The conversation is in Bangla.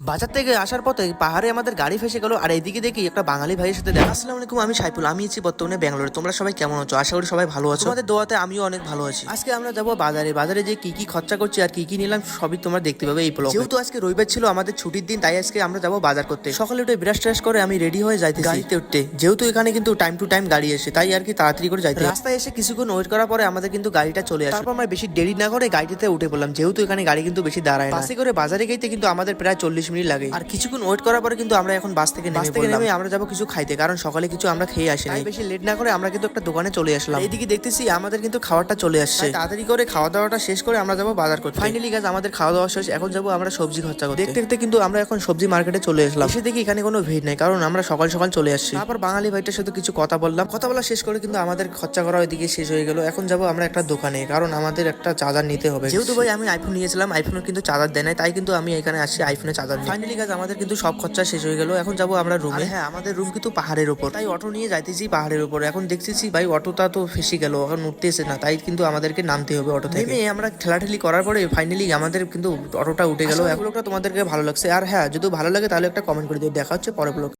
বাজার থেকে আসার পথে পাহাড়ে আমাদের গাড়ি ফেসে গেল, আর এইদিকে দেখি একটা বাঙালি ভাইয়ের সাথে দেখা। আসসালামু আলাইকুম, আমি সাইফুল, আমি আছি বর্তমানে ব্যাঙ্গালোরে। তোমরা সবাই কেমন আছো? আশা করি সবাই ভালো আছো। তোমাদের দোয়াতে আমিও অনেক ভালো আছি। আজকে আমরা যাবো বাজারে। বাজারে যে কি কি খরচা করছি আর কি কি নিলাম সবই তোমরা দেখতে পাবে এই ব্লগে। যেহেতু আজকে রবিবার ছিল, আমাদের ছুটির দিন, তাই আজকে আমরা যাবো বাজার করতে। সকালে উঠে ব্রাশ ট্রাশ করে আমি রেডি হয়ে যাইতেছি গাড়িতে উঠতে। যেহেতু এখানে কিন্তু টাইম টু টাইম গাড়ি আসে, তাই আর কি তাড়াতাড়ি করে যাইতে। রাস্তায় এসে কিছুক্ষণ ওয়েট করার পরে আমাদের কিন্তু গাড়িটা চলে আসে। তারপর আমরা বেশি দেরি না করে গাড়িতে উঠে পড়লাম, যেহেতু এখানে গাড়ি কিন্তু বেশি দাঁড়ায় না। বাসে করে বাজারে গেতে কিন্তু আমাদের প্রায় 40 মিনিট লাগে। আর কিছুক্ষণ ওয়েট করার পরে কিন্তু আমরা এখন বাস থেকে নেমে আমরা যাবো কিছু খাইতে, কারণ সকালে কিছু আমরা খেয়ে আসি। তাই বেশি লেট না করে আমরা কিন্তু একটা দোকানে চলে আসলাম। এইদিকে দেখতেছি আমাদের কিন্তু খাবারটা চলে আসছে। তাড়াতাড়ি করে খাওয়া দাওয়াটা শেষ করে আমরা যাবো বাজার করতে। ফাইনালি গাইস, আমাদের খাওয়া দাওয়া শেষ। এখন যাবো আমরা সবজি খরচা করতে। দেখতে দেখতে কিন্তু আমরা এখন সবজি মার্কেটে চলে আসলাম। এসে দেখি এখানে কোনো ভিড় নেই, কারণ আমরা সকাল সকাল চলে আসছি। তারপর বাঙালি ভাইটার সাথে কিছু কথা বললাম। কথা বলা শেষ করে কিন্তু আমাদের খরচা করা ওইদিকে শেষ হয়ে গেল। এখন যাবো আমরা একটা দোকানে, কারণ আমাদের একটা চার্জার নিতে হবে। যেহেতু ভাই আমি আইফোন নিয়েছিলাম, আইফোনের কিন্তু চার্জার দেয় নাই, তাই কিন্তু আমি এখানে আসছি আইফোনের চার্জার নিয়ে। ফাইনালি গাইস, আমাদের কিন্তু সব খরচা শেষ হয়ে গেল। এখন যাবো আমরা রুমে। হ্যাঁ, আমাদের রুম কিন্তু পাহাড়ের উপর, তাই অটো নিয়ে যাইতেছি পাহাড়ের উপর। এখন দেখতেছি ভাই অটোটা তো ফেসে গেল, এখন উঠতেছে না, তাই কিন্তু আমাদেরকে নামতে হবে অটো থেকে। নেমে আমরা ঠেলাঠেলি করার পরে ফাইনালি আমাদের কিন্তু অটোটা উঠে গেল। এগুলোটা তোমাদেরকে ভালো লাগছে, আর হ্যাঁ যদি ভালো লাগে তাহলে একটা কমেন্ট করে দিও। দেখা হচ্ছে পরের ব্লগ।